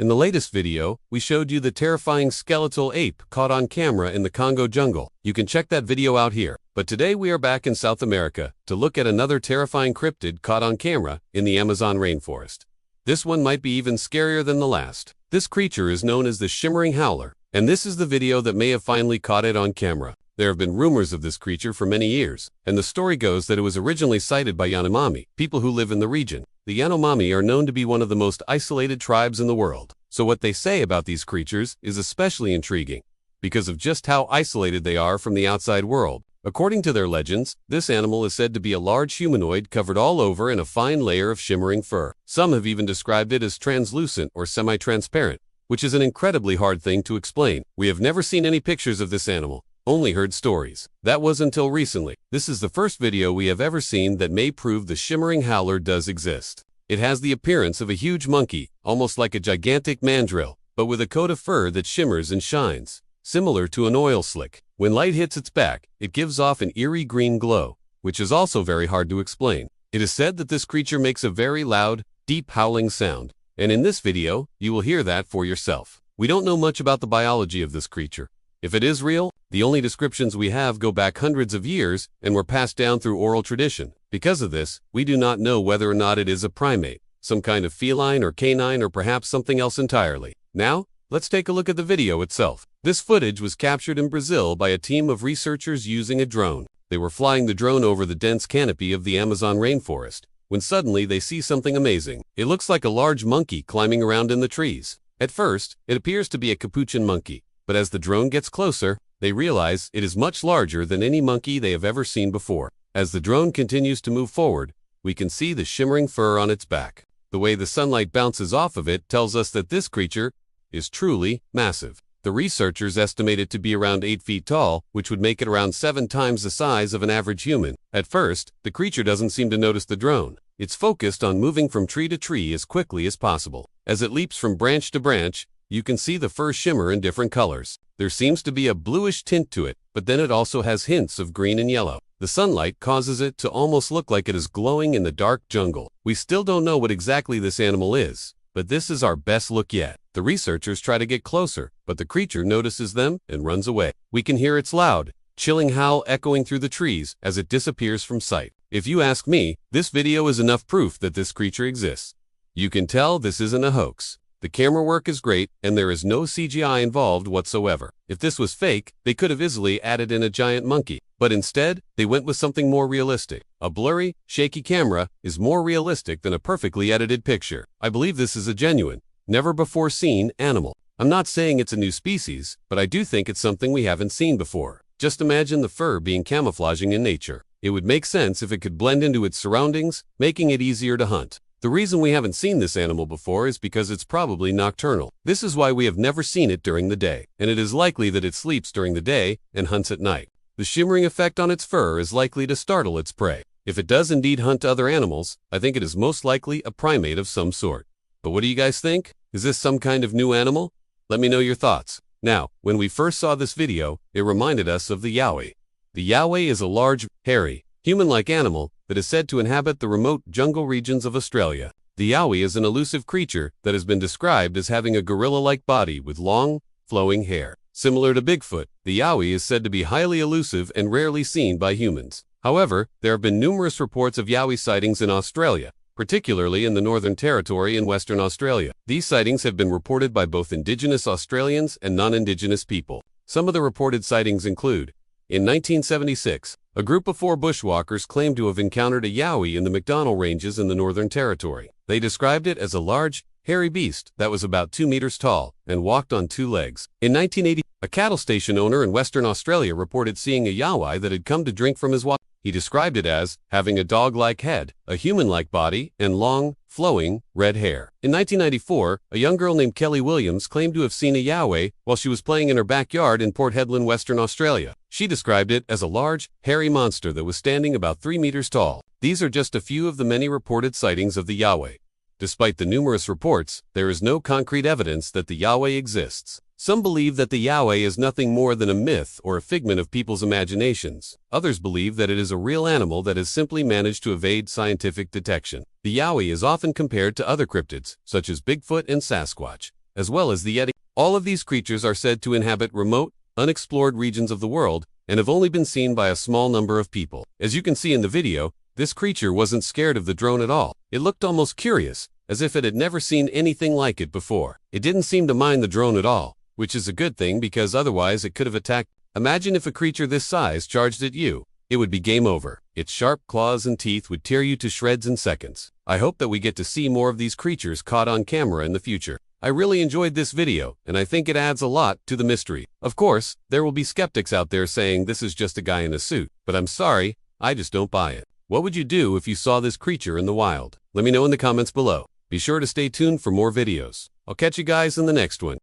In the latest video, we showed you the terrifying skeletal ape caught on camera in the Congo jungle. You can check that video out here. But today we are back in South America to look at another terrifying cryptid caught on camera in the Amazon rainforest. This one might be even scarier than the last. This creature is known as the shimmering howler, and this is the video that may have finally caught it on camera. There have been rumors of this creature for many years, and the story goes that it was originally sighted by Yanomami, people who live in the region. The Yanomami are known to be one of the most isolated tribes in the world, so what they say about these creatures is especially intriguing, because of just how isolated they are from the outside world. According to their legends, this animal is said to be a large humanoid covered all over in a fine layer of shimmering fur. Some have even described it as translucent or semi-transparent, which is an incredibly hard thing to explain. We have never seen any pictures of this animal, only heard stories. That was until recently. This is the first video we have ever seen that may prove the shimmering howler does exist. It has the appearance of a huge monkey, almost like a gigantic mandrill, but with a coat of fur that shimmers and shines, similar to an oil slick. When light hits its back, it gives off an eerie green glow, which is also very hard to explain. It is said that this creature makes a very loud, deep howling sound, and in this video, you will hear that for yourself. We don't know much about the biology of this creature. If it is real, the only descriptions we have go back hundreds of years and were passed down through oral tradition. Because of this, we do not know whether or not it is a primate, some kind of feline or canine, or perhaps something else entirely. Now, let's take a look at the video itself. This footage was captured in Brazil by a team of researchers using a drone. They were flying the drone over the dense canopy of the Amazon rainforest, when suddenly they see something amazing. It looks like a large monkey climbing around in the trees. At first, it appears to be a capuchin monkey, but as the drone gets closer, they realize it is much larger than any monkey they have ever seen before. As the drone continues to move forward, we can see the shimmering fur on its back. The way the sunlight bounces off of it tells us that this creature is truly massive. The researchers estimate it to be around 8 feet tall, which would make it around 7 times the size of an average human. At first, the creature doesn't seem to notice the drone. It's focused on moving from tree to tree as quickly as possible. As it leaps from branch to branch, you can see the fur shimmer in different colors. There seems to be a bluish tint to it, but then it also has hints of green and yellow. The sunlight causes it to almost look like it is glowing in the dark jungle. We still don't know what exactly this animal is, but this is our best look yet. The researchers try to get closer, but the creature notices them and runs away. We can hear its loud, chilling howl echoing through the trees as it disappears from sight. If you ask me, this video is enough proof that this creature exists. You can tell this isn't a hoax. The camera work is great, and there is no CGI involved whatsoever. If this was fake, they could have easily added in a giant monkey, but instead, they went with something more realistic. A blurry, shaky camera is more realistic than a perfectly edited picture. I believe this is a genuine, never-before-seen animal. I'm not saying it's a new species, but I do think it's something we haven't seen before. Just imagine the fur being camouflaging in nature. It would make sense if it could blend into its surroundings, making it easier to hunt. The reason we haven't seen this animal before is because it's probably nocturnal. This is why we have never seen it during the day, and it is likely that it sleeps during the day and hunts at night. The shimmering effect on its fur is likely to startle its prey. If it does indeed hunt other animals, I think it is most likely a primate of some sort. But what do you guys think? Is this some kind of new animal? Let me know your thoughts. Now, when we first saw this video, it reminded us of the yowie. The yowie is a large, hairy, human-like animal that is said to inhabit the remote jungle regions of Australia. The yowie is an elusive creature that has been described as having a gorilla-like body with long, flowing hair. Similar to Bigfoot, the yowie is said to be highly elusive and rarely seen by humans. However, there have been numerous reports of yowie sightings in Australia, particularly in the Northern Territory in Western Australia. These sightings have been reported by both Indigenous Australians and non-Indigenous people. Some of the reported sightings include: in 1976, a group of 4 bushwalkers claimed to have encountered a yowie in the McDonnell Ranges in the Northern Territory. They described it as a large, hairy beast that was about 2 meters tall and walked on 2 legs. In 1980, a cattle station owner in Western Australia reported seeing a yowie that had come to drink from his water. He described it as having a dog-like head, a human-like body, and long, flowing, red hair. In 1994, a young girl named Kelly Williams claimed to have seen a yowie while she was playing in her backyard in Port Hedland, Western Australia. She described it as a large, hairy monster that was standing about 3 meters tall. These are just a few of the many reported sightings of the yowie. Despite the numerous reports, there is no concrete evidence that the yowie exists. Some believe that the yowie is nothing more than a myth or a figment of people's imaginations. Others believe that it is a real animal that has simply managed to evade scientific detection. The yowie is often compared to other cryptids, such as Bigfoot and Sasquatch. as well as the Yeti. All of these creatures are said to inhabit remote, unexplored regions of the world and have only been seen by a small number of people. As you can see in the video, this creature wasn't scared of the drone at all. It looked almost curious, as if it had never seen anything like it before. It didn't seem to mind the drone at all, which is a good thing because otherwise it could have attacked. Imagine if a creature this size charged at you. It would be game over. Its sharp claws and teeth would tear you to shreds in seconds. I hope that we get to see more of these creatures caught on camera in the future. I really enjoyed this video, and I think it adds a lot to the mystery. Of course, there will be skeptics out there saying this is just a guy in a suit, but I'm sorry, I just don't buy it. What would you do if you saw this creature in the wild? Let me know in the comments below. Be sure to stay tuned for more videos. I'll catch you guys in the next one.